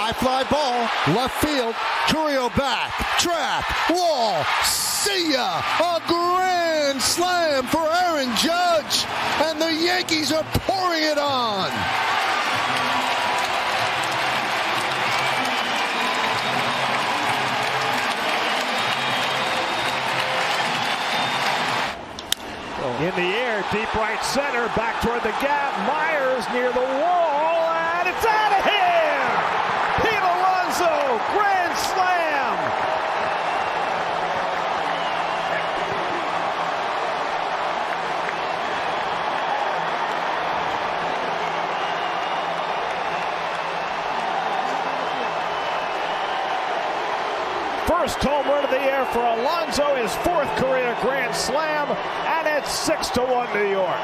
High fly ball, left field, Curio back, track, wall, see ya! A grand slam for Aaron Judge, and the Yankees are pouring it on! In the air, deep right center, back toward the gap. Myers near the wall, and it's out of here! Pete Alonso, grand slam! First home run of the year for Alonso, his fourth career grand slam, and it's 6-1 New York.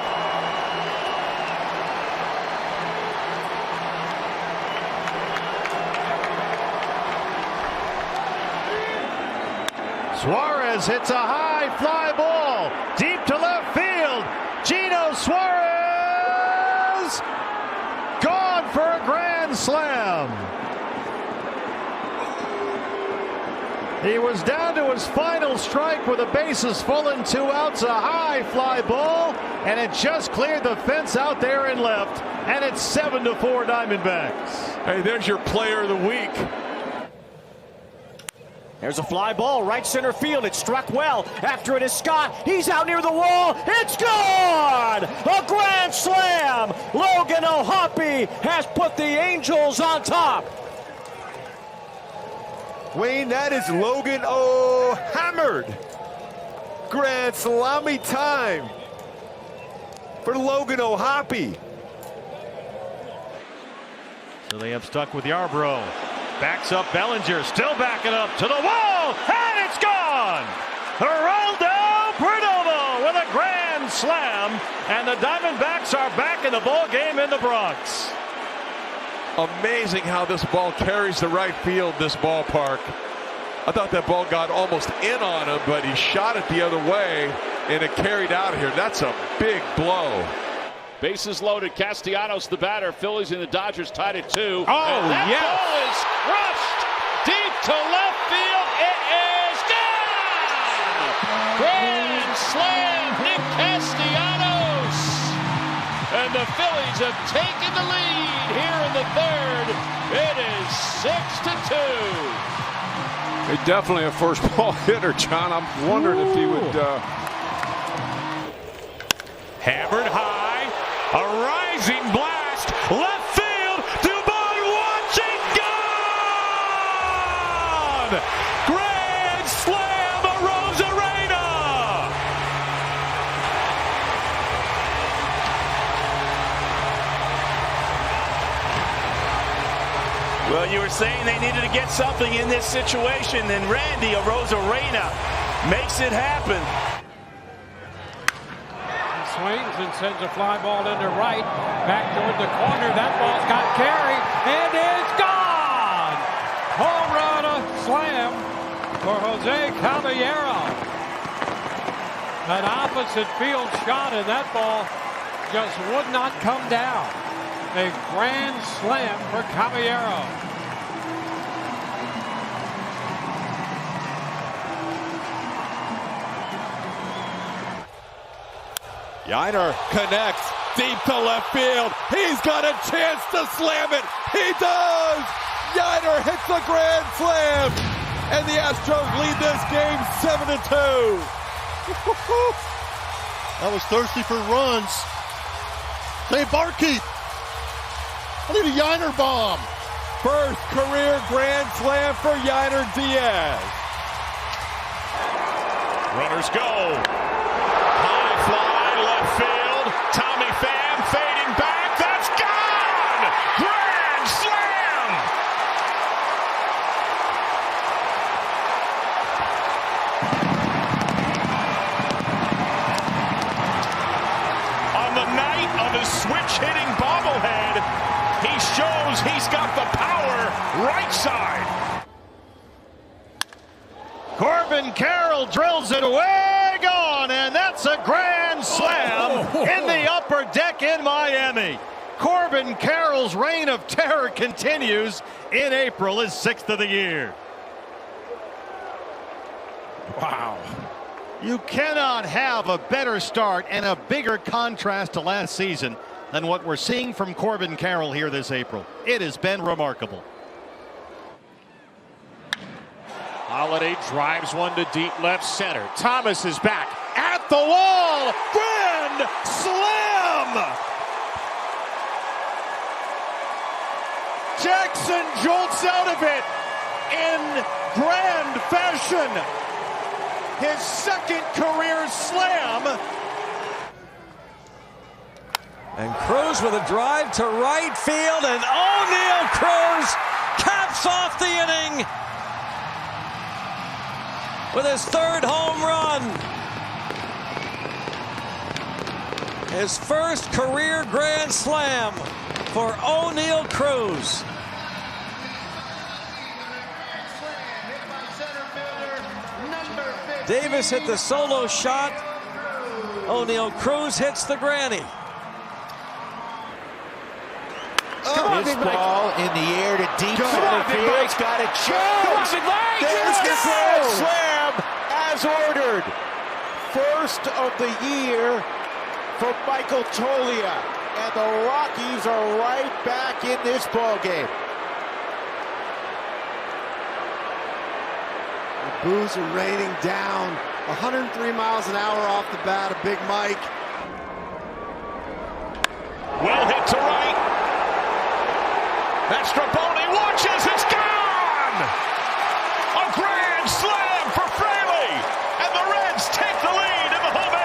Suarez hits a high fly ball deep to left field. Gino Suarez gone for a grand slam. He was down to his final strike with the bases full and 2 outs. A high fly ball, and it just cleared the fence out there and left. And it's 7-4 Diamondbacks. Hey, there's your player of the week. There's a fly ball, right center field. It struck well. After it is Scott. He's out near the wall. It's gone! A grand slam! Logan O'Hoppe has put the Angels on top. Wayne, that is Logan hammered. Grand salami time for Logan O'Hoppe. So they have stuck with Yarbrough. Backs up Bellinger, still backing up to the wall, and it's gone! Geraldo Perdomo with a grand slam, and the Diamondbacks are back in the ball game in the Bronx. Amazing how this ball carries the right field, this ballpark. I thought that ball got almost in on him, but he shot it the other way, and it carried out of here. That's a big blow. Bases loaded. Castellanos, the batter. Phillies and the Dodgers tied at 2. Oh, and that yes. ball is crushed deep to left field. It is gone! Grand slam, Nick Castellanos. And the Phillies have taken the lead here in the third. It is 6-2. He's definitely a first ball hitter, John. I'm wondering if he would. Hammered high, a rising blast, left field, Dubon watching, gone! Grand slam, Arozarena! Well, you were saying they needed to get something in this situation, and Randy Arozarena makes it happen. Swings and sends a fly ball into right, back toward the corner. That ball's got carry, and it's gone! Home run slam for Jose Caminero. An opposite field shot, and that ball just would not come down. A grand slam for Caminero. Yainer connects deep to left field. He's got a chance to slam it. He does! Yainer hits the grand slam. And the Astros lead this game 7-2. That was thirsty for runs. Hey, barkeep, I need a Yainer bomb. First career grand slam for Yainer Diaz. Runners go. High fly, left field. Tommy Pham fading back. That's gone! Grand slam! On the night of his switch-hitting bobblehead, he shows he's got the power right side. Corbin Carroll drills it way gone, and that's a grand slam in the upper deck in Miami. Corbin Carroll's reign of terror continues in April, his 6th of the year. Wow. You cannot have a better start and a bigger contrast to last season than what we're seeing from Corbin Carroll here this April. It has been remarkable. Holiday drives one to deep left center. Thomas is back at the wall. Grand slam! Jackson jolts out of it in grand fashion. His 2nd career slam. And Cruz with a drive to right field, and O'Neill Cruz caps off the inning with his 3rd home run. His 1st career grand slam for O'Neill Cruz. Davis hit the solo shot. O'Neill Cruz hits the granny. This ball in the air to deep center field. He's got a chance. There's the grand slam as ordered. 1st of the year for Michael Toglia. And the Rockies are right back in this ball game. The boos are raining down. 103 miles an hour off the bat of Big Mike. Well hit to right. Mastrobuoni watches. It's gone! A grand slam for Fraley. And the Reds take the lead in the home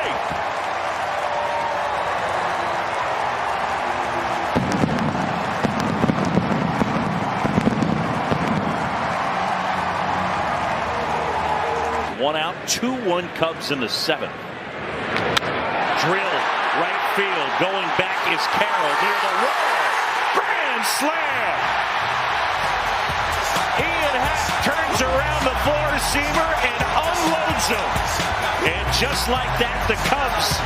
8. 1 out, 2-1 Cubs in the 7th. Drill, right field, going back is Carroll near the wall. Grand slam! Ian Happ turns around the four-seamer and unloads him. And just like that, the Cubs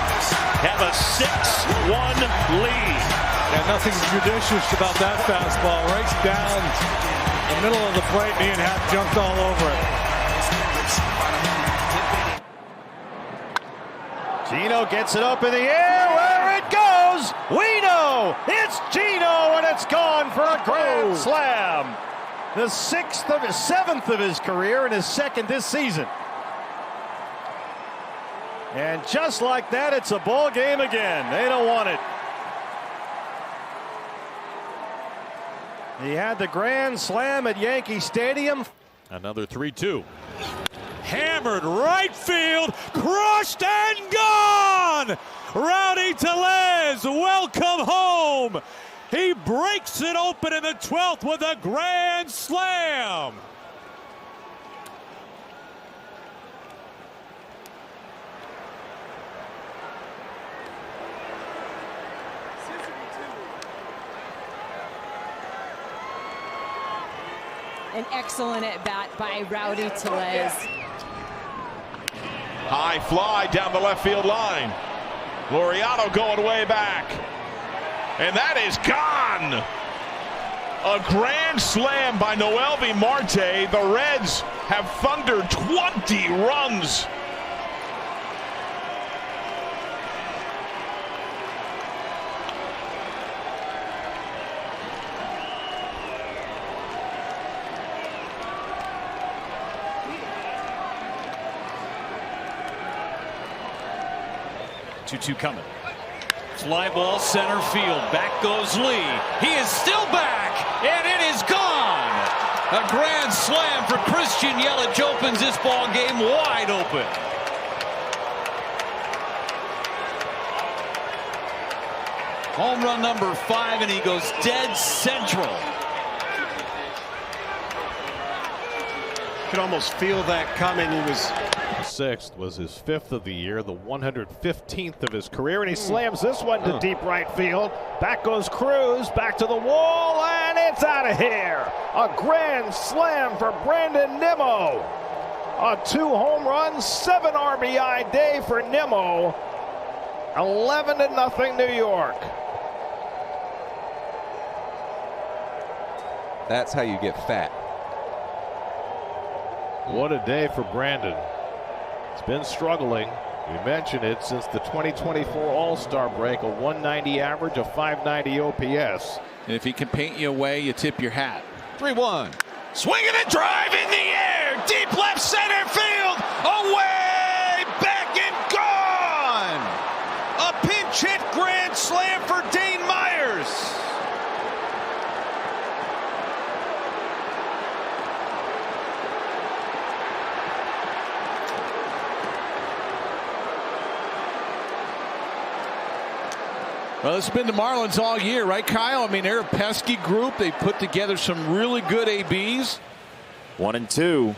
have a 6-1 lead. Yeah, nothing judicious about that fastball. Right down the middle of the plate, and Ian Happ jumped all over it. Gino gets it up in the air. Where it goes, we know it's Gino, and it's gone for a grand slam. The 7th of his career and his 2nd this season. And just like that, it's a ball game again. They don't want it. He had the grand slam at Yankee Stadium. Another 3-2. Hammered right field, crushed and gone! Rowdy Tellez, welcome home! He breaks it open in the 12th with a grand slam! An excellent at-bat by Rowdy Tellez. High fly down the left field line. Laureano going way back. And that is gone. A grand slam by Noelvi Marte. The Reds have thundered 20 runs. Two coming. Fly ball center field. Back goes Lee. He is still back, and it is gone. A grand slam for Christian Yelich opens this ball game wide open. Home run number 5, and he goes dead central. You could almost feel that coming. He was 6th, was his 5th of the year, the 115th of his career, and he slams this one to deep right field. Back goes Cruz, back to the wall, and it's out of here. A grand slam for Brandon Nimmo. A 2-home run, 7 RBI day for Nimmo. 11-0 New York. That's how you get fat. What a day for Brandon. He's been struggling. We mentioned it since the 2024 All-Star break, a 190 average, a 590 OPS. And if he can paint you away, you tip your hat. 3-1. Swinging a drive in the air, deep left center field, away, back and gone. A pinch hit grand slam for Dane Myers. Well, it's been the Marlins all year, right, Kyle? I mean, they're a pesky group. They put together some really good ABs. 1-2.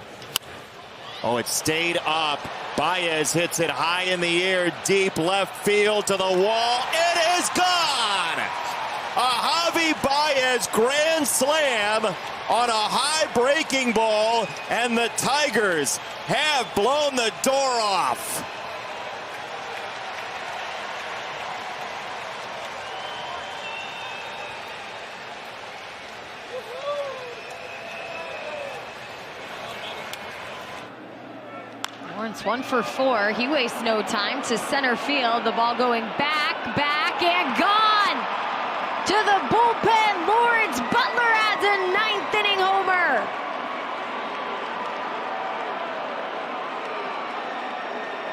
Oh, it stayed up. Baez hits it high in the air, deep left field to the wall. It is gone! A Javi Baez grand slam on a high breaking ball, and the Tigers have blown the door off. Lawrence 1 for 4. He wastes no time to center field. The ball going back, and gone to the bullpen. Lawrence Butler adds a 9th inning homer.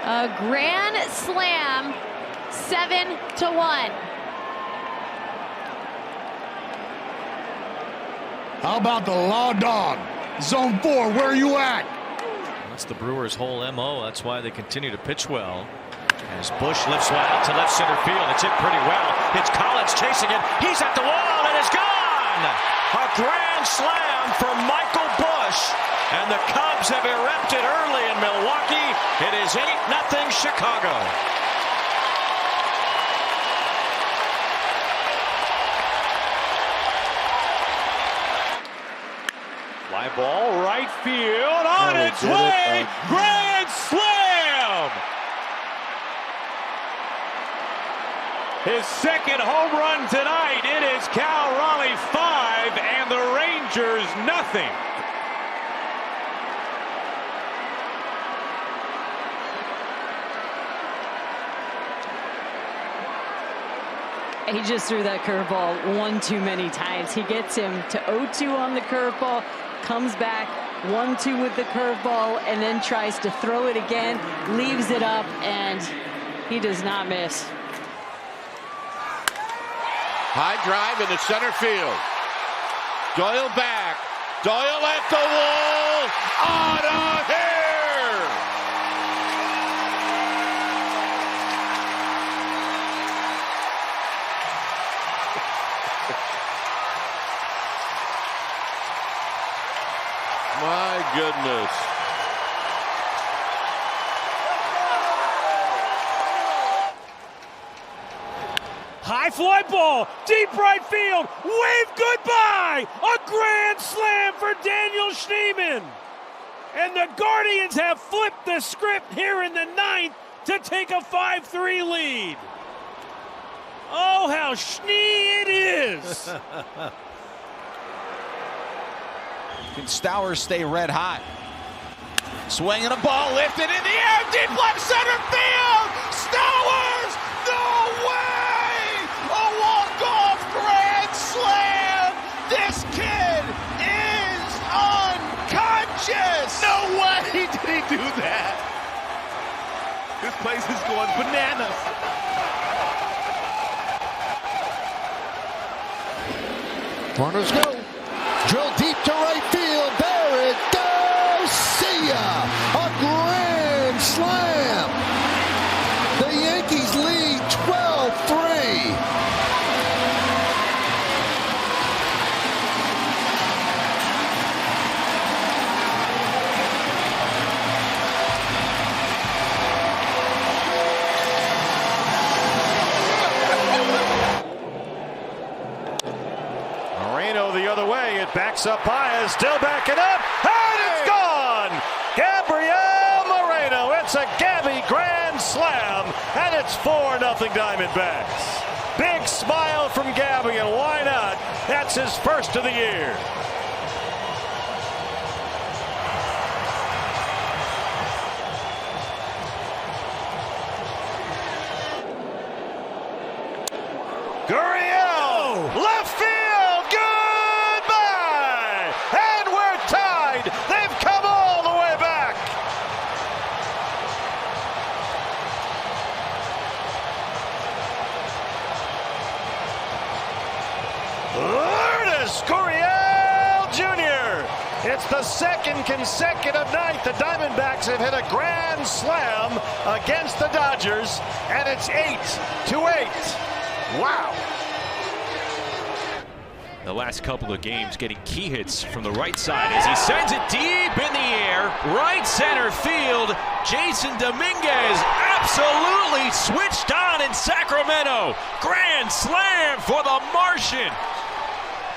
A grand slam, 7-1. How about the Law Dog? Zone 4, where are you at? That's the Brewers' whole MO. That's why they continue to pitch well. As Busch lifts one out to left center field. It's hit pretty well. It's Collins chasing it. He's at the wall and it's gone. A grand slam for Michael Busch. And the Cubs have erupted early in Milwaukee. It is 8-0 Chicago. Fly ball, right field, on its way, grand slam! His second home run tonight. It is Cal Raleigh 5 and the Rangers nothing. He just threw that curveball one too many times. He gets him to 0-2 on the curveball, comes back 1-2 with the curveball, and then tries to throw it again, leaves it up, and he does not miss. High drive into center field. Doyle back. Doyle at the wall. On a hair. My goodness. High fly ball, deep right field, wave goodbye! A grand slam for Daniel Schneemann! And the Guardians have flipped the script here in the 9th to take a 5-3 lead. Oh, how Schnee it is! Can Stowers stay red hot? Swinging a ball lifted in the air, deep left center field! Stowers! No way! A walk-off grand slam! This kid is unconscious! No way did he do that! This place is going bananas. Runners go. Drill deep to right field. There it goes. See ya. A grand slam. The Yankees lead 12-3. The other way, it backs up Baez, still backing up, and it's gone! Gabriel Moreno, it's a Gabby grand slam, and it's 4-0 Diamondbacks. Big smile from Gabby, and why not? That's his first of the year. It's the second consecutive night the Diamondbacks have hit a grand slam against the Dodgers, and it's 8-8. Wow. The last couple of games getting key hits from the right side as he sends it deep in the air, right center field. Jason Dominguez absolutely switched on in Sacramento. Grand slam for the Martian.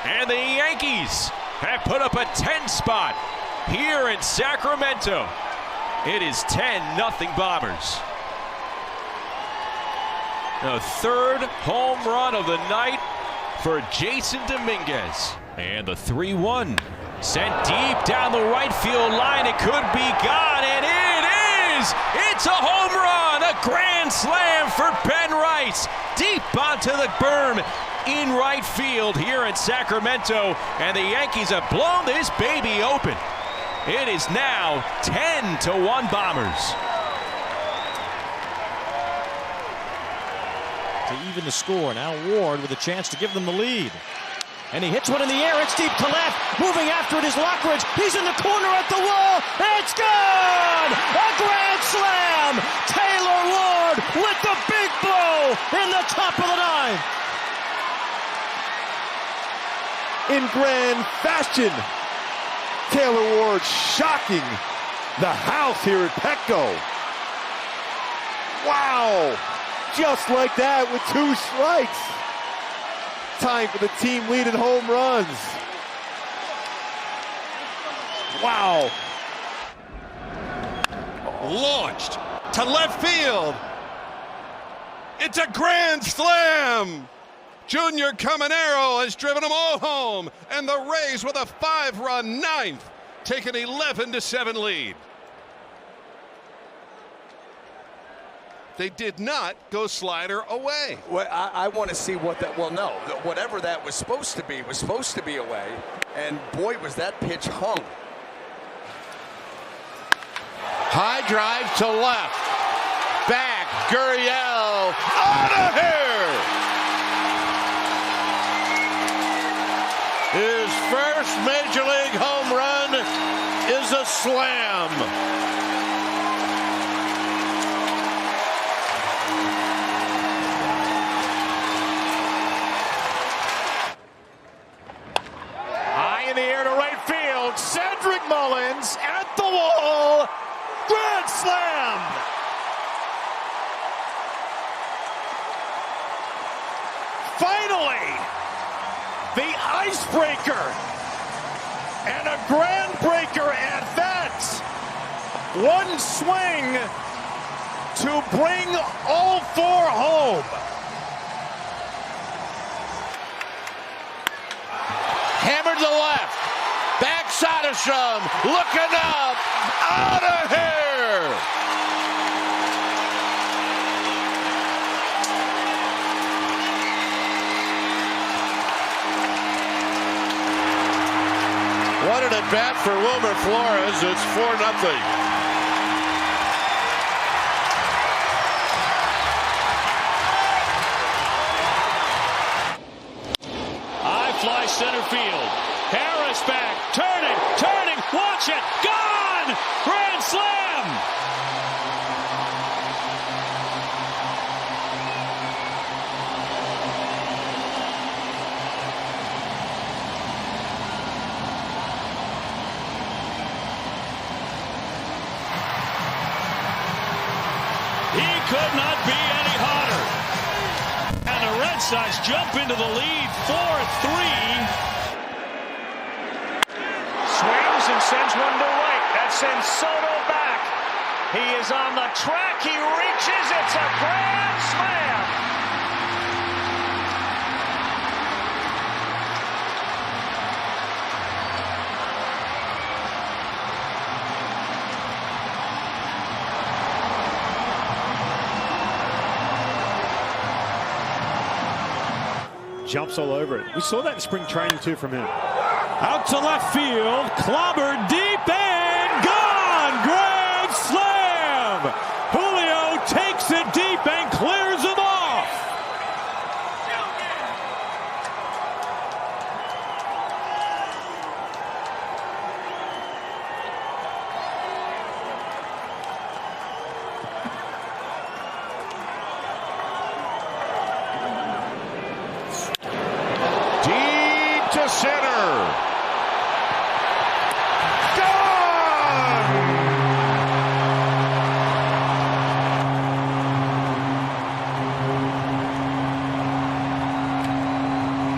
And the Yankees have put up a 10 spot here in Sacramento. It is 10-0 Bombers. The third home run of the night for Jason Dominguez. And the 3-1 sent deep down the right field line. It could be gone, and it is! It's a home run! A grand slam for Ben Rice. Deep onto the berm in right field here in Sacramento. And the Yankees have blown this baby open. It is now 10-1 Bombers. To even the score. Now Ward with a chance to give them the lead. And he hits one in the air. It's deep to left. Moving after it is Lockridge. He's in the corner at the wall. It's gone! A grand slam! Taylor Ward with the big blow in the top of the ninth. In grand fashion, Taylor Ward shocking the house here at Petco. Wow! Just like that with 2 strikes. Time for the team lead in home runs. Wow. Launched to left field. It's a grand slam. Junior Caminero has driven them all home, and the Rays with a 5-run ninth take an 11-7 lead. They did not go slider away. Well, I want to see what that, well, no, whatever that was supposed to be away. And boy, was that pitch hung. High drive to left. Back, Gurriel, out of here! His first Major League home run is a slam. In the air to right field, Cedric Mullins at the wall, grand slam! Finally, the icebreaker, and a groundbreaker at that. One swing to bring all 4 home. Hammered to left. Backside of some. Looking up. Out of here. What an at-bat for Wilmer Flores. It's 4-0. Fly center field. Harris back, turning, watch it, gone! Grand slam! He could not be any hotter. And the Red Sox jump into the lead 4-3. Swings and sends one to right. That sends Soto back. He is on the track. He reaches. It's a grand slam. Jumps all over it. We saw that in spring training too from him. Out to left field, clobbered deep and gone! Grand slam! Julio takes it deep and clears him off.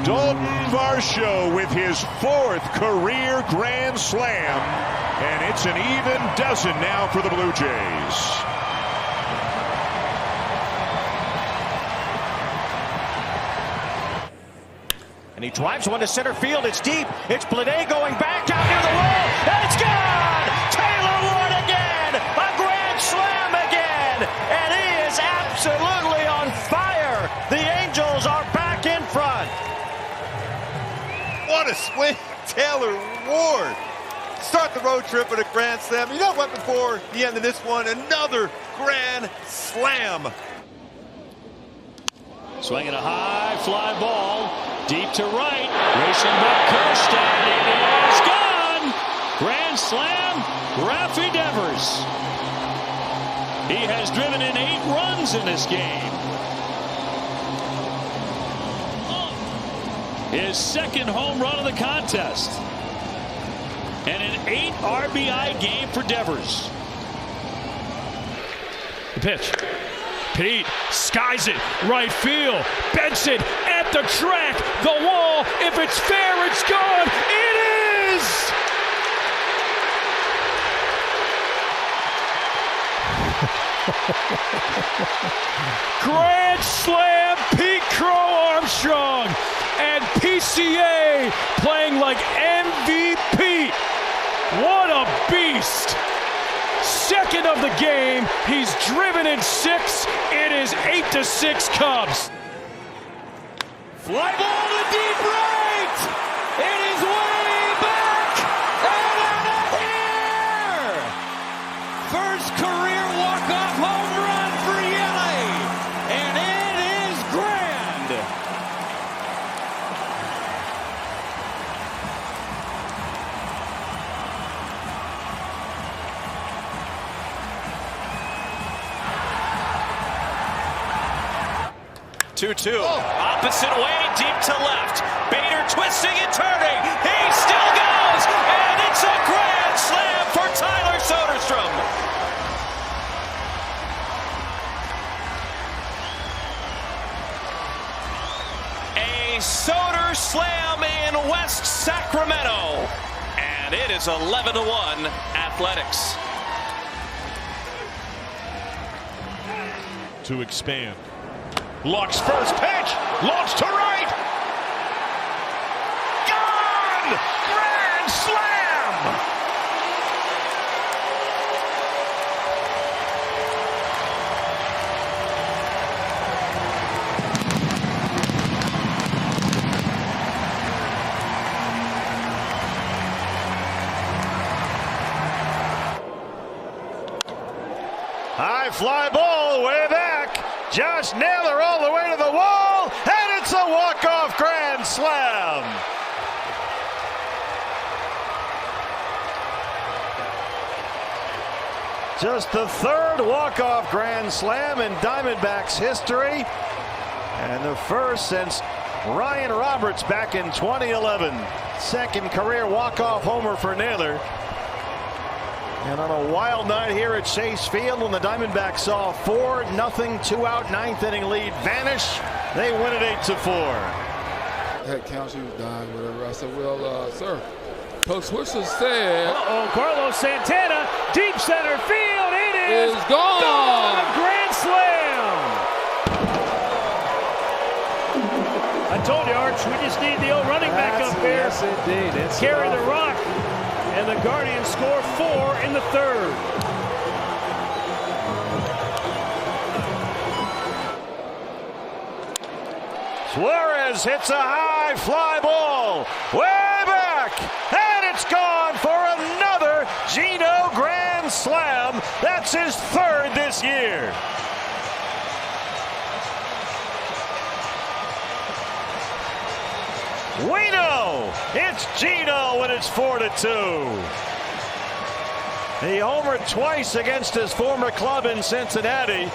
Dalton Varsho with his 4th career grand slam, and it's an even dozen now for the Blue Jays. And he drives one to center field. It's deep. It's Blade going back out near the wall, and it's gone! Taylor Ward again! A grand slam again! And he is absolutely on fire! The Angels are back in front! What a swing, Taylor Ward. Start the road trip with a grand slam. You know what, before the end of this one, another grand slam. Swinging a high fly ball, deep to right, racing back Kirst, and it is gone! Grand slam, Rafi Devers. He has driven in 8 runs in this game. His 2nd home run of the contest. And an 8 RBI game for Devers. The pitch. Pete skies it, right field, Benson at the track, the wall, if it's fair, it's gone, it is! Grand slam, Pete Crow Armstrong, and PCA playing like MVP. What a beast! 2nd of the game. He's driven in 6. It is 8-6 Cubs. Fly ball to deep right. It is way back and out of here. First career walk-off home run for Yelly, and it is grand. Opposite way, deep to left. Bader twisting and turning. He still goes, and it's a grand slam for Tyler Soderstrom. A Soder slam in West Sacramento, and it is 11-1 Athletics. To expand. Luck's first pitch, launch to right. Gone! Grand slam! High fly ball way back. Josh Naylor all the way to the wall, and it's a walk-off grand slam. Just the 3rd walk-off grand slam in Diamondbacks history, and the first since Ryan Roberts back in 2011. 2nd career walk-off homer for Naylor. And on a wild night here at Chase Field, when the Diamondbacks saw 4-0 2-out 9th inning lead vanish, they win it 8-4. That counts, he was dying, whatever. I said, well, sir, Coach Swisher said. Carlos Santana, deep center field, it is gone! A grand slam! I told you, Arch, we just need the old running back up there. Yes, indeed. It's carry the rock. And the Guardians score 4 in the 3rd. Suarez hits a high fly ball way back, and it's gone for another Gino grand slam. That's his 3rd this year. We know it's Gino when it's 4-2. He homered twice against his former club in Cincinnati,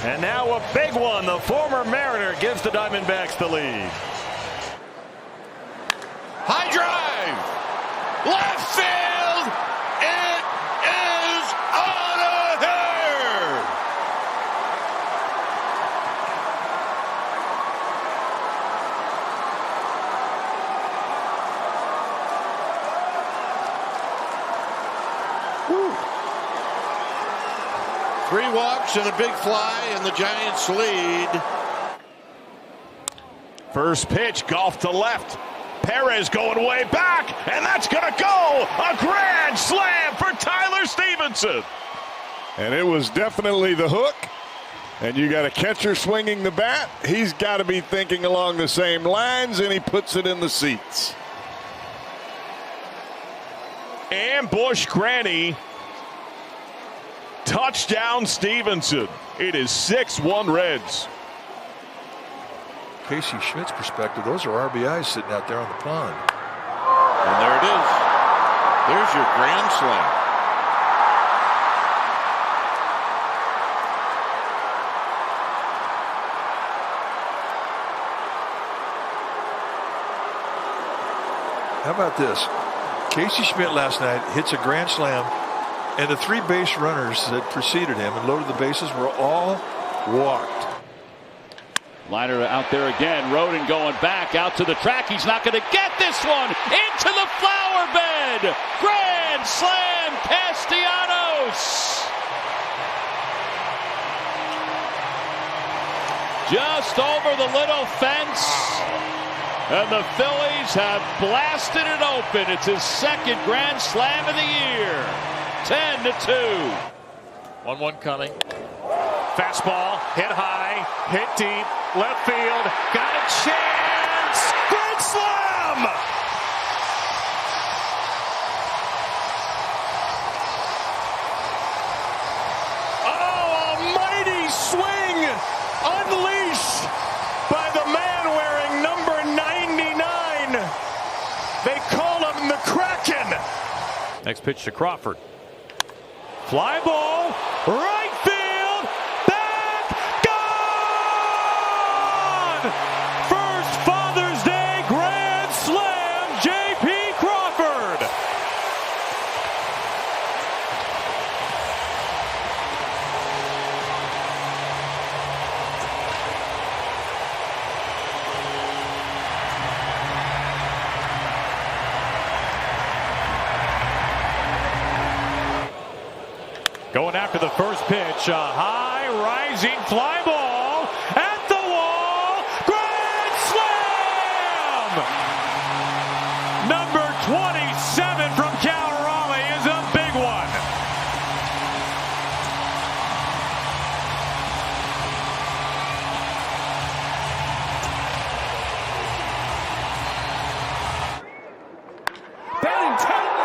and now a big one. The former Mariner gives the Diamondbacks the lead. High drive. left field. It is out of here. Woo. 3 walks and a big fly, and the Giants lead. First pitch, golf to left. Perez going way back, and that's going to go. A grand slam for Tyler Stevenson. And it was definitely the hook. And you got a catcher swinging the bat. He's got to be thinking along the same lines, and he puts it in the seats. And Busch Granny. Touchdown Stevenson. It is 6-1 Reds. Casey Schmidt's perspective, those are RBIs sitting out there on the pond. And there it is. There's your grand slam. How about this? Casey Schmidt last night hits a grand slam, and the 3 base runners that preceded him and loaded the bases were all walked. Liner out there again. Roden going back out to the track. He's not going to get this one into the flower bed. Grand slam, Castellanos. Just over the little fence. And the Phillies have blasted it open. It's his 2nd grand slam of the year. 10-2. 1-1 coming. Fastball, hit high, hit deep, left field, got a chance! Grand slam! Oh, a mighty swing unleashed by the man wearing number 99. They call him the Kraken. Next pitch to Crawford. Fly ball, right field, back, gone! First Father's Day grand slam, J.P. Crawford. Going after the first pitch, a high rising fly ball at the wall, grand slam! Number 27 from Carroll is a big one. Benintendi.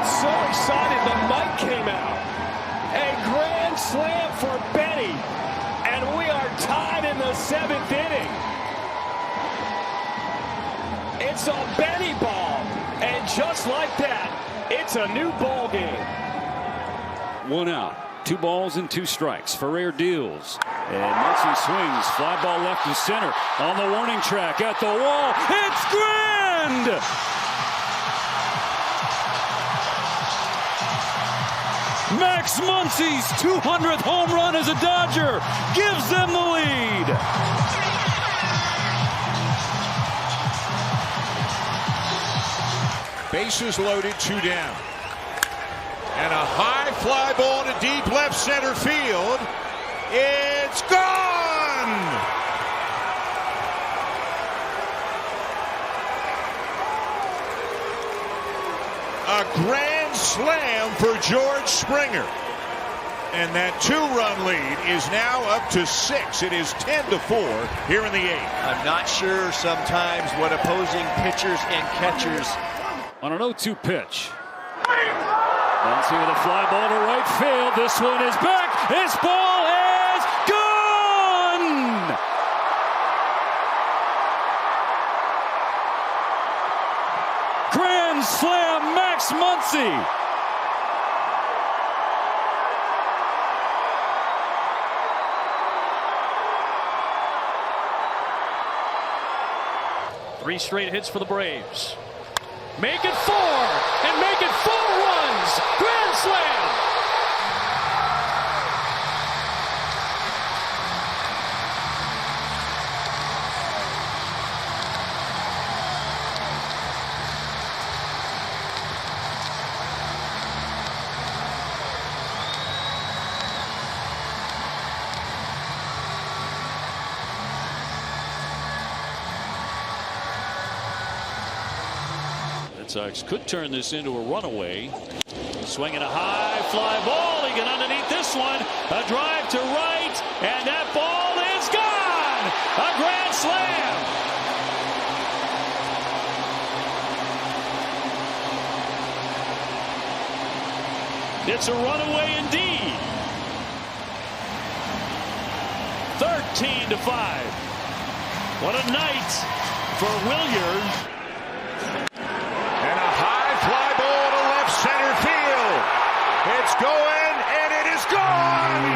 So excited the mic came out. A grand slam for Benny, and we are tied in the 7th inning. It's a Benny ball, and just like that, it's a new ball game. 1 out, 2 balls and 2 strikes. Ferrer deals, and Muncy swings. Fly ball left to center on the warning track at the wall. It's grand. Max Muncy's 200th home run as a Dodger gives them the lead. Bases loaded, 2 down. And a high fly ball to deep left center field. It's gone! A grand slam for George Springer. And that 2-run lead is now up to 6. It is 10-4 here in the 8th. I'm not sure sometimes what opposing pitchers and catchers. On an 0-2 pitch. Muncy with a fly ball to right field. This one is back. This ball is gone! Grand slam, Max Muncy. 3 straight hits for the Braves. Make it 4 and make it 4 runs. Grand slam. Sox could turn this into a runaway. Swinging a high fly ball. He got underneath this one. A drive to right, and that ball is gone. A grand slam. It's a runaway indeed. 13-5. What a night for Williard. Center field. It's going, and it is gone.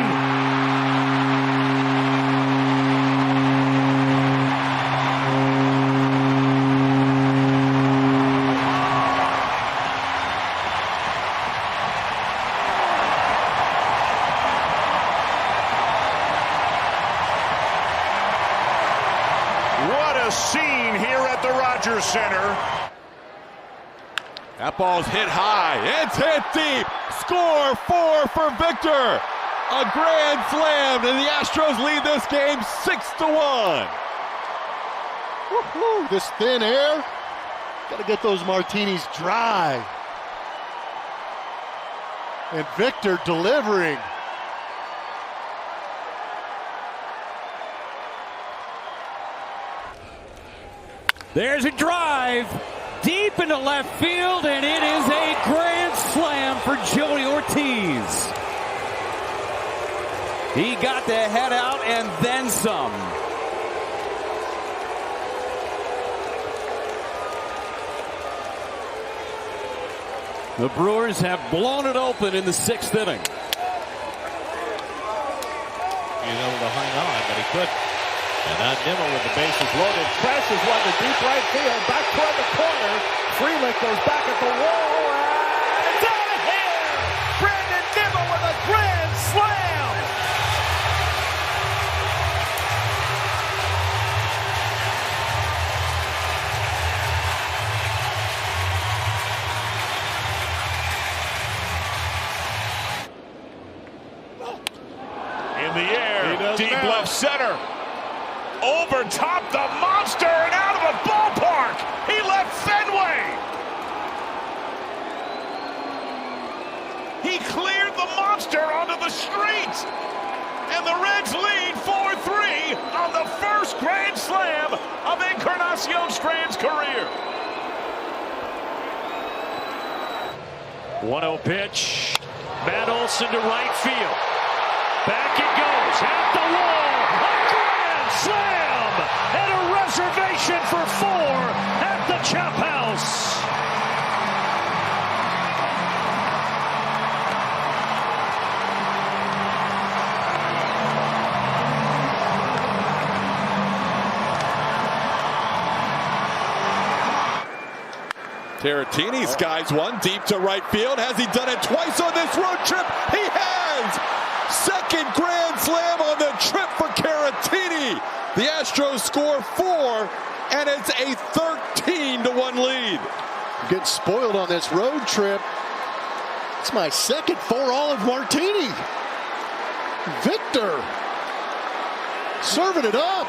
What a scene here at the Rogers Center. That ball's hit high. It's hit deep. Score 4 for Victor. A grand slam, and the Astros lead this game 6-1. Woo-hoo, this thin air. Got to get those martinis dry. And Victor delivering. There's a drive. Deep into left field, and it is a grand slam for Joey Ortiz. He got the head out and then some. The Brewers have blown it open in the 6th inning. He's able to hang on, but he couldn't. And now Nimmo with the bases loaded. Crashes one to deep right field. Back toward the corner. Fraley goes back at the wall. And it's out of here! Brandon Nimmo with a grand slam! In the air, deep left center. Over top the monster and out of the ballpark. He left Fenway. He cleared the monster onto the street. And the Reds lead 4-3 on the first grand slam of Encarnacion-Strand's career. 1-0 pitch. Matt Olson to right field. Back it goes. At the wall. A grand slam. And a reservation for 4 at the Chop House. Karantini skies one deep to right field. Has he done it twice on this road trip? He has! Second grand slam on the trip for Carantini. The Astros score 4, and it's a 13-1 lead. Getting spoiled on this road trip. It's my second 4-olive martini. Victor serving it up.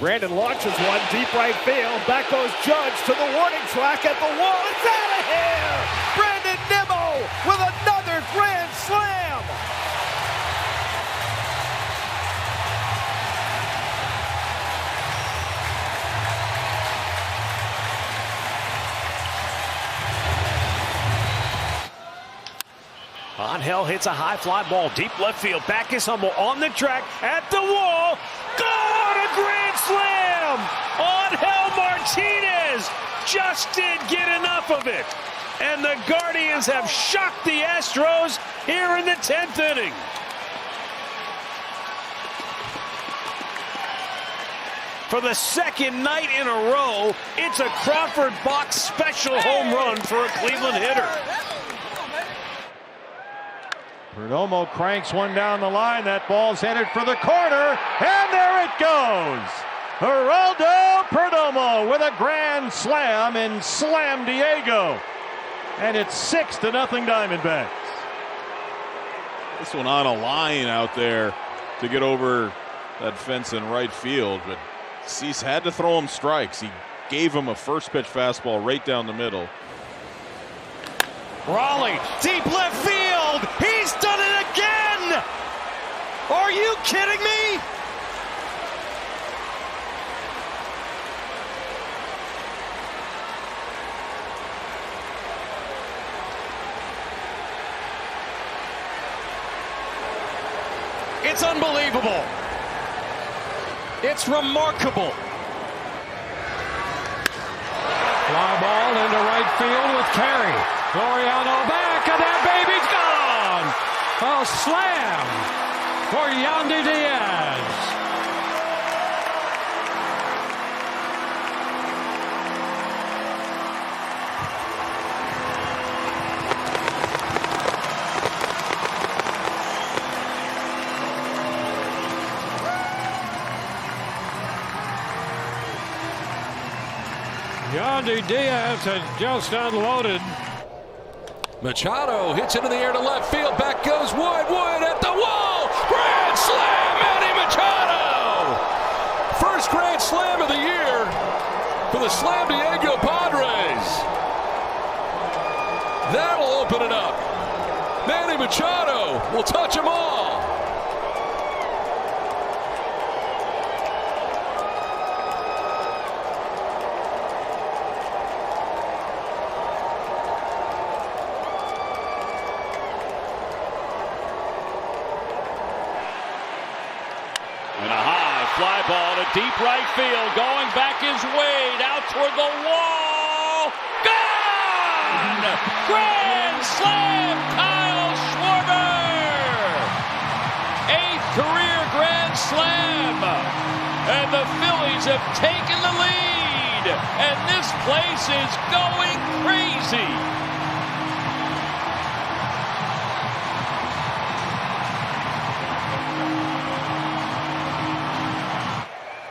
Brandon launches one deep right field. Back goes Judge to the warning track at the wall. It's out of here! Brandon Nimmo with another grand slam! Angel hits a high fly ball deep left field. Back is Humble on the track at the wall. Gone! A grand slam! Angel Martinez just didn't get enough of it. And the Guardians have shocked the Astros here in the 10th inning. . For the second night in a row, it's a Crawford box special home run for a Cleveland hitter. Perdomo cranks one down the line. That ball's headed for the corner, and there it goes. Geraldo Perdomo with a grand slam in Slam Diego. And it's 6-0 Diamondbacks. This one on a line out there to get over that fence in right field, but Cease had to throw him strikes. He gave him a first pitch fastball right down the middle. Raleigh, deep left field. He's done it again. Are you kidding me? It's unbelievable. It's remarkable. Fly ball into right field with Carey. Floriano back, and that baby's gone. A slam for Yandy Diaz. Yandy Diaz has just unloaded. Machado hits into the air to left field. Back goes Wood. Wood at the wall. Grand slam, Manny Machado. First grand slam of the year for the Slam Diego Padres. That'll open it up. Manny Machado will touch them all. Fly ball to deep right field. Going back is Wade. Out toward the wall. Gone! Grand slam, Kyle Schwarber! 8th career grand slam. And the Phillies have taken the lead. And this place is going crazy.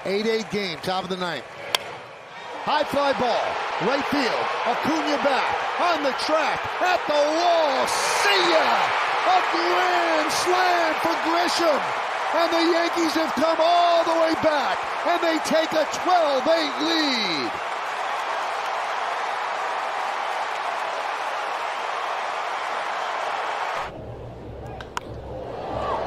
8-8 game, top of the ninth. High fly ball, right field. Acuna back, on the track, at the wall. See ya! A grand slam for Grisham. And the Yankees have come all the way back, and they take a 12-8 lead.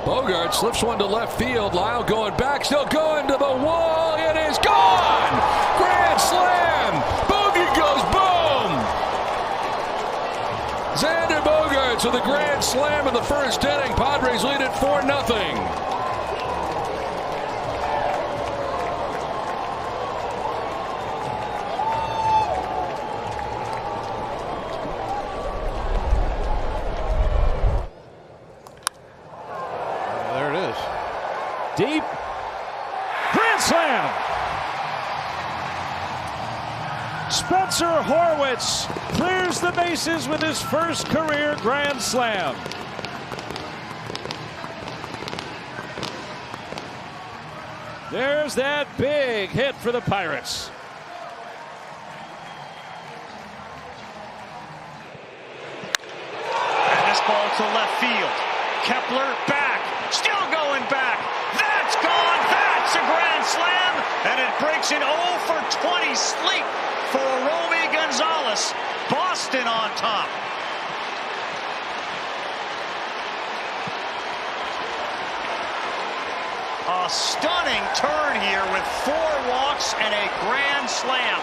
Bogart slips one to left field. Lyle going back, still going to the wall. It is gone. Grand slam. Bogey goes boom. Xander Bogaerts with a grand slam in the first inning. Padres lead it 4-0. Deep. Grand slam. Spencer Horwitz clears the bases with his first career grand slam. There's that big hit for the Pirates. And this ball to left field. Kepler back. Still going back. That's gone. That's a grand slam. And it breaks an 0 for 20 sleep for Romy Gonzalez. Boston on top. A stunning turn here with 4 walks and a grand slam.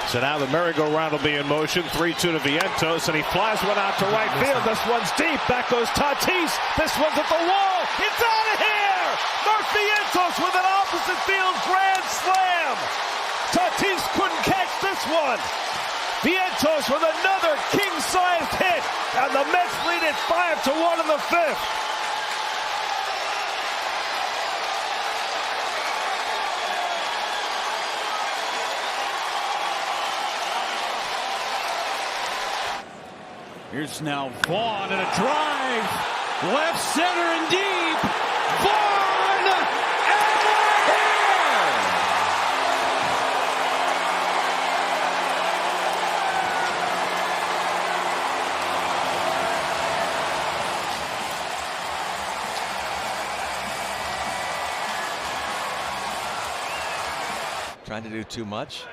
So now the merry-go-round will be in motion. 3-2 to Vientos, and he flies one out to right field. This one's deep. Back goes Tatis. This one's at the wall. It's out of here! Mark Vientos with an opposite field grand slam. Tatis couldn't catch this one. Vientos with another king-sized hit, and the Mets lead it 5-1 in the 5th. Here's now Vaughn and a drive. Left center and deep. Vaughn out of here! Trying to do too much.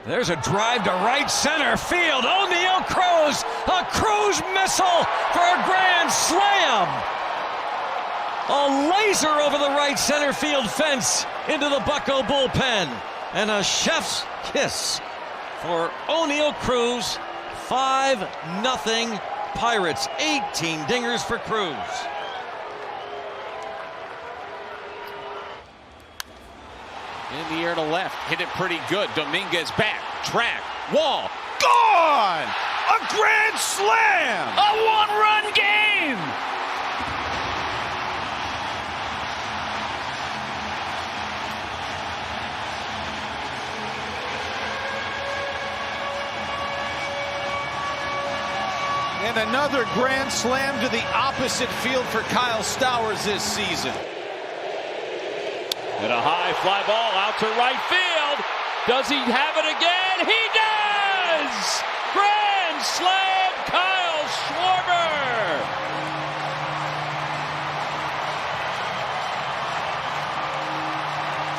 There's a drive to right center field. O'Neill Cruz, a Cruz missile for a grand slam. A laser over the right center field fence into the Bucco bullpen. And a chef's kiss for O'Neill Cruz. 5-0 Pirates. 18 dingers for Cruz. In the air to left, hit it pretty good. Dominguez back, track, wall, gone! A grand slam! A one-run game! And another grand slam to the opposite field for Kyle Stowers this season. And a high fly ball out to right field. Does he have it again? He does! Grand slam, Kyle Schwarber!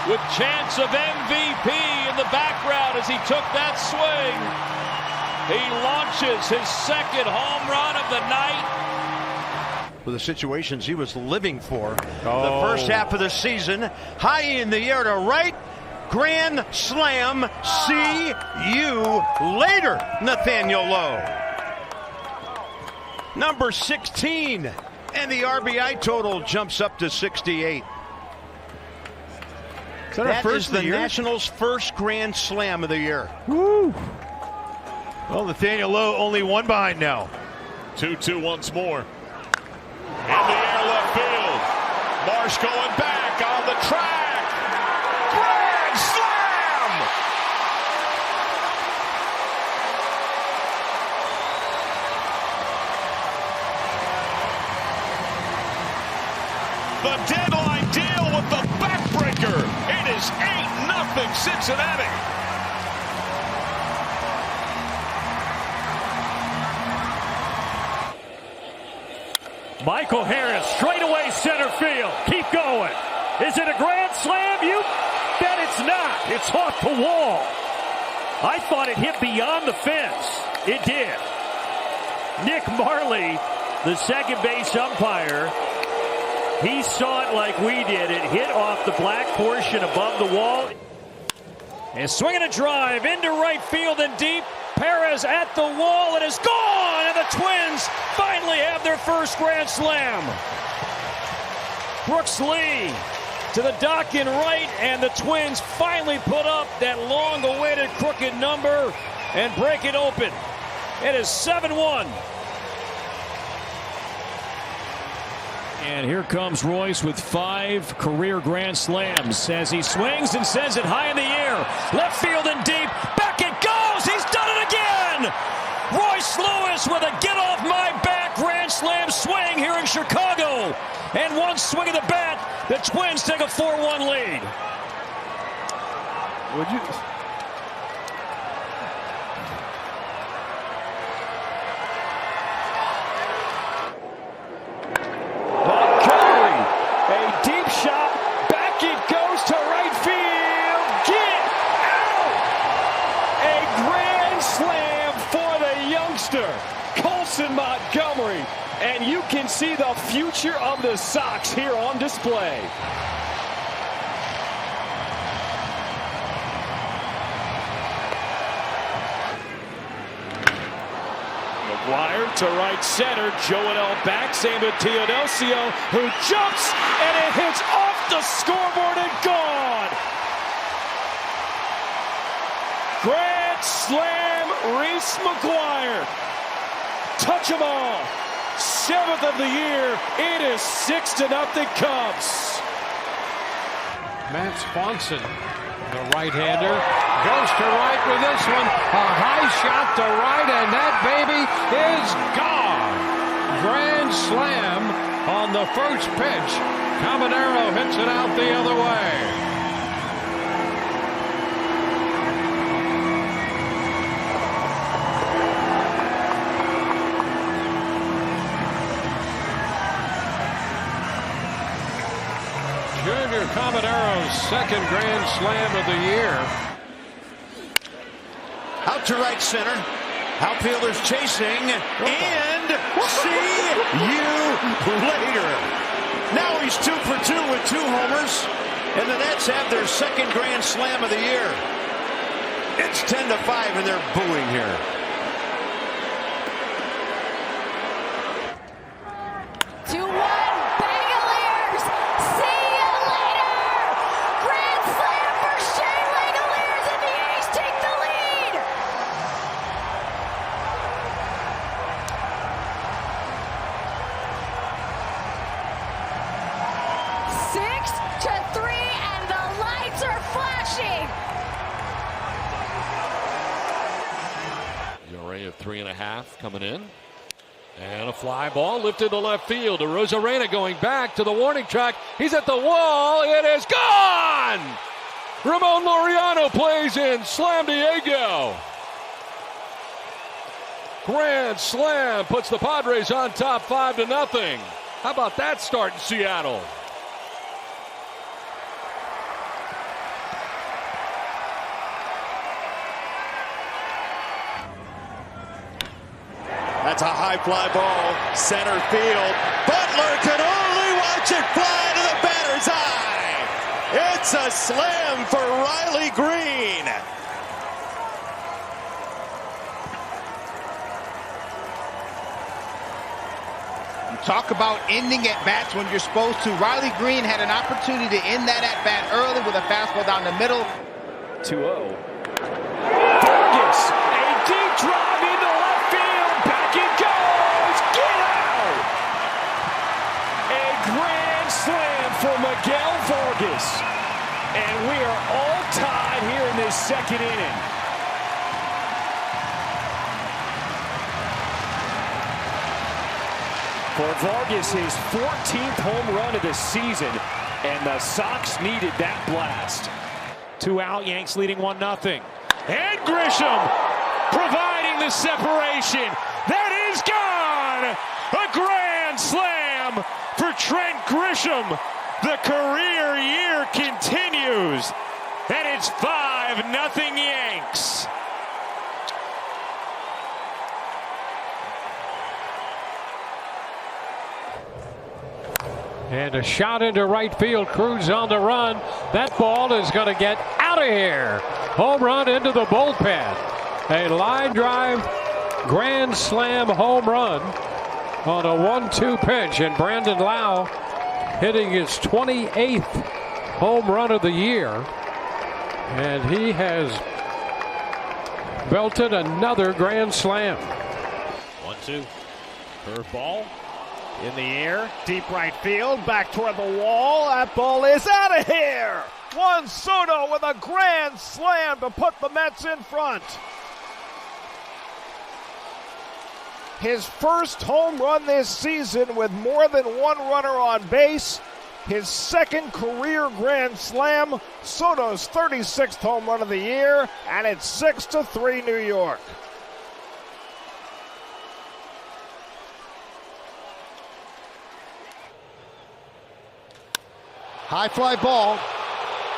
With chance of MVP in the background as he took that swing. He launches his second home run of the night. With the situations he was living for the first half of the season. High in the air to right. Grand slam. See you later, Nathaniel Lowe. Number 16. And the RBI total jumps up to 68. That is the Nationals' first grand slam of the year. Woo! Well, Nathaniel Lowe only one behind now. 2-2 once more. In the air left field. Marsh going back on the track. Grand slam! The deadline deal with the backbreaker. It is 8-0 Cincinnati. Michael Harris, straight away center field. Keep going. Is it a grand slam? You bet it's not. It's off the wall. I thought it hit beyond the fence. It did. Nick Marley, the second base umpire, he saw it like we did. It hit off the black portion above the wall. And swinging a drive into right field and deep. Perez at the wall, and is gone, and the Twins finally have their first grand slam. Brooks Lee to the dock in right, and the Twins finally put up that long-awaited crooked number and break it open. It is 7-1. And here comes Royce with 5 career grand slams as he swings and sends it high in the air. Left field and deep. Back it goes. He's done it again. Royce Lewis with a get-off-my-back grand slam swing here in Chicago. And one swing of the bat, the Twins take a 4-1 lead. Would you... Deep shot, back it goes to right field. Get out! A grand slam for the youngster, Colson Montgomery. And you can see the future of the Sox here on display. McGuire to right center. Joel backs aim to Teodosio, who jumps, and it hits off the scoreboard and gone. Grand slam, Reese McGuire. Touch them all. 7th of the year. It is 6-0 Cubs. Matt Swanson, the right-hander, goes to right with this one. A high shot to right, and that baby is gone. Grand slam on the first pitch. Caminero hits it out the other way. Junior Caminero's second grand slam of the year. Out to right center. Outfielders chasing. And see you later. Now he's 2 for 2 with 2 homers. And the Nets have their second grand slam of the year. It's 10-5 and they're booing here. Of 3.5 coming in. And a fly ball lifted to left field. Arozarena going back to the warning track. He's at the wall. It is gone! Ramon Laureano plays in Slam Diego. Grand slam puts the Padres on top 5-0. How about that start in Seattle? That's a high fly ball, center field. Butler can only watch it fly to the batter's eye. It's a slam for Riley Green. You talk about ending at-bats when you're supposed to. Riley Green had an opportunity to end that at-bat early with a fastball down the middle. 2-0. Vargas, a deep drive into left field. Back it goes. Get out! A grand slam for Miguel Vargas. And we are all tied here in this second inning. For Vargas, his 14th home run of the season, and the Sox needed that blast. 2 out, Yanks leading 1-0. And Grisham providing the separation. That is gone! A grand slam for Trent Grisham. The career year continues, and it's 5-0 Yanks. And a shot into right field. Cruz on the run. That ball is going to get out of here. Home run into the bullpen. A line drive, grand slam home run on a 1-2 pitch. And Brandon Lau hitting his 28th home run of the year. And he has belted another grand slam. 1-2. Curveball. In the air, deep right field, back toward the wall. That ball is out of here. Juan Soto with a grand slam to put the Mets in front. His first home run this season with more than one runner on base. His second career grand slam. Soto's 36th home run of the year, and it's 6-3 New York. High fly ball.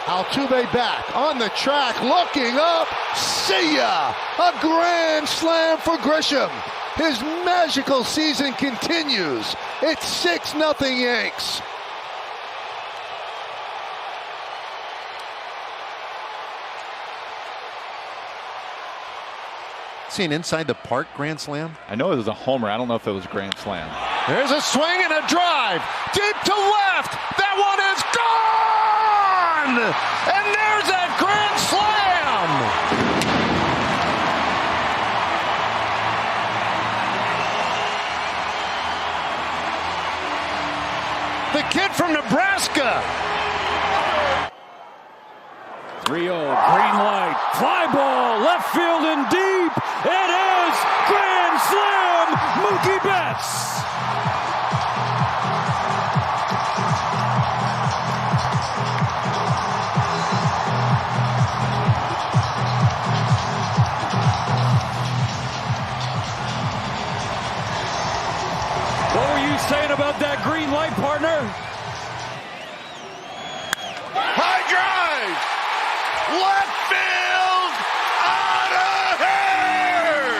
Altuve back on the track, looking up. See ya! A grand slam for Grisham. His magical season continues. It's 6-0 Yanks. See an inside the park grand slam? I know it was a homer. I don't know if it was grand slam. There's a swing and a drive. Deep to left. That one is gone! And there's that grand slam! The kid from Nebraska. 3-0, green light, fly ball, left field and deep. It is grand slam, Mookie Betts. What were you saying about that green light, partner? High drive! Left field! Out of here!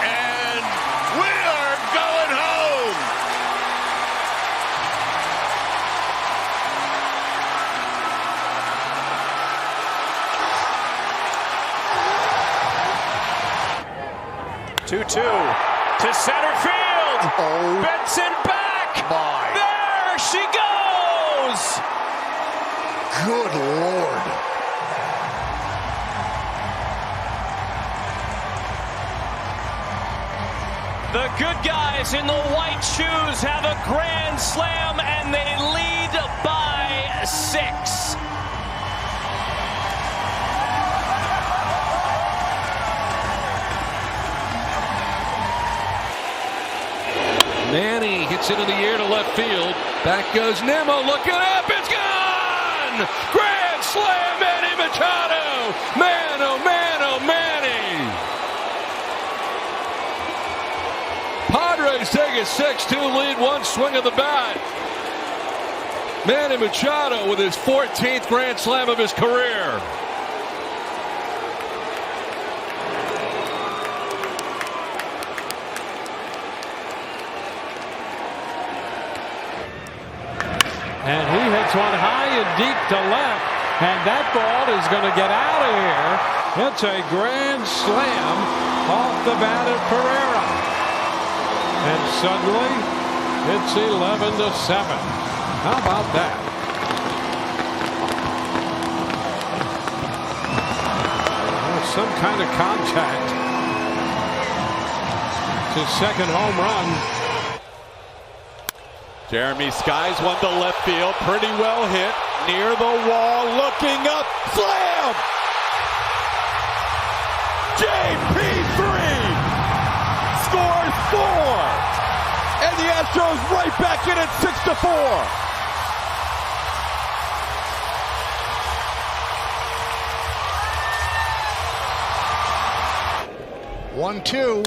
And we are going home! To center field. Oh. Benson back. My. There she goes. Good Lord. The good guys in the white shoes have a grand slam, and they lead by 6. Manny hits it in the air to left field. Back goes Nimmo, looking up, it's gone! Grand slam, Manny Machado! Man, oh man, oh Manny! Padres take a 6-2 lead, one swing of the bat. Manny Machado with his 14th grand slam of his career. And he hits one high and deep to left, and that ball is going to get out of here. It's a grand slam off the bat of Pereira. And suddenly, it's 11-7. How about that? Oh, some kind of contact. It's his second home run. Jeremy skies one to left field, pretty well hit, near the wall, looking up, slam! JP3 scores 4, and the Astros right back in at 6-4. One-two,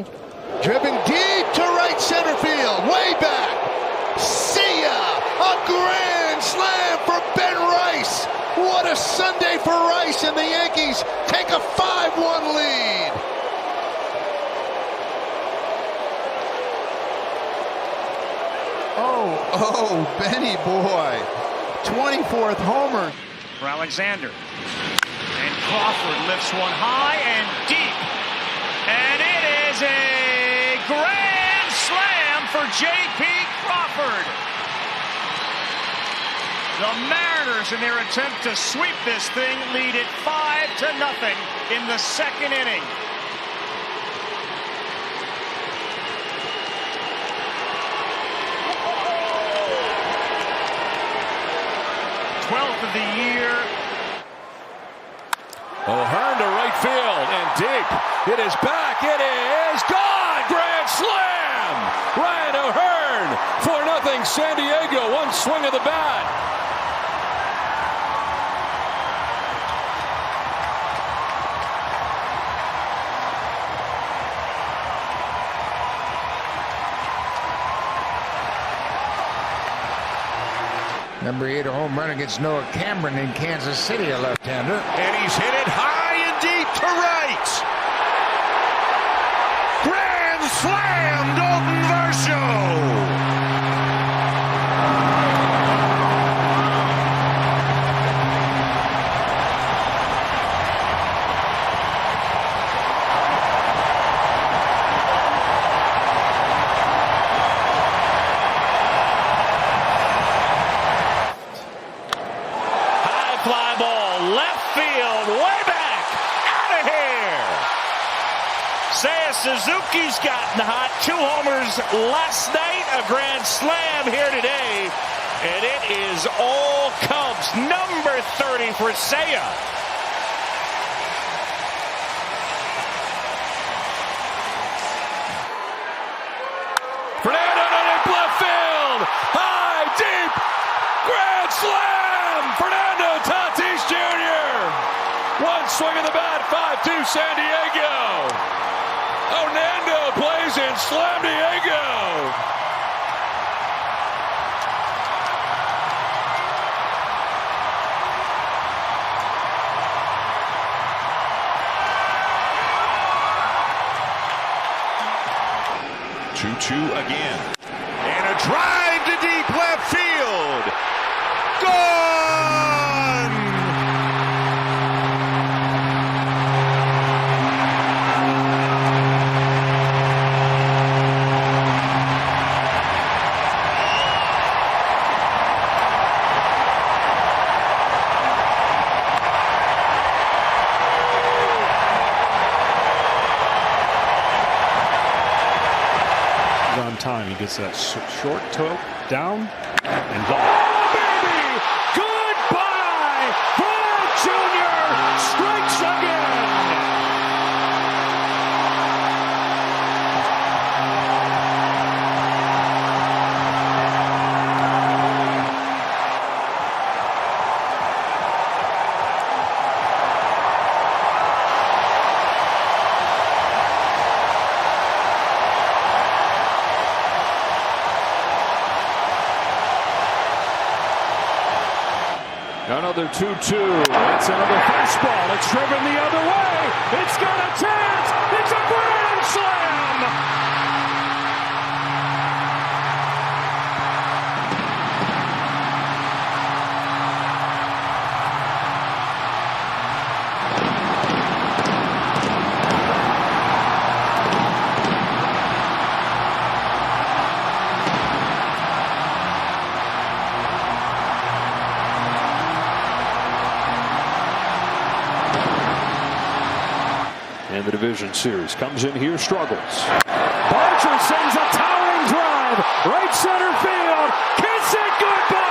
driven deep to right center field, way back. See ya! A grand slam for Ben Rice! What a Sunday for Rice, and the Yankees take a 5-1 lead. Oh, Benny boy. 24th homer. For Alexander. And Crawford lifts one high and deep. And it is a grand slam for J.P. Crawford. The Mariners, in their attempt to sweep this thing, lead it 5-0 in the second inning. Of the year. O'Hearn to right field and deep. It is back. It is gone. Grand slam. Ryan O'Hearn. 4-0 San Diego. One swing of the bat. Number 8, a home run against Noah Cameron in Kansas City, a left-hander. And he's hit it high and deep to right. Grand slam, Dalton Varsho. Fly ball, left field, way back, out of here. Say a Suzuki's gotten hot. 2 homers last night, a grand slam here today. And it is all Cubs. Number 30 for Seiya. Fernando to deep left field. High, deep, grand slam. Fernando Tatis Jr. One swing of the bat, 5-2 San Diego. Hernando plays in Slam Diego. Again. And a drive to deep left field. Gone! On time, he gets that short toe down and gone. Oh, baby! Goodbye! Carl Jr. strikes again! Another 2-2. It's another fastball. It's driven the other way. It's got a chance. It's a grand slam. And the division series comes in here, struggles. Barger sends a towering drive, right center field, kiss it goodbye.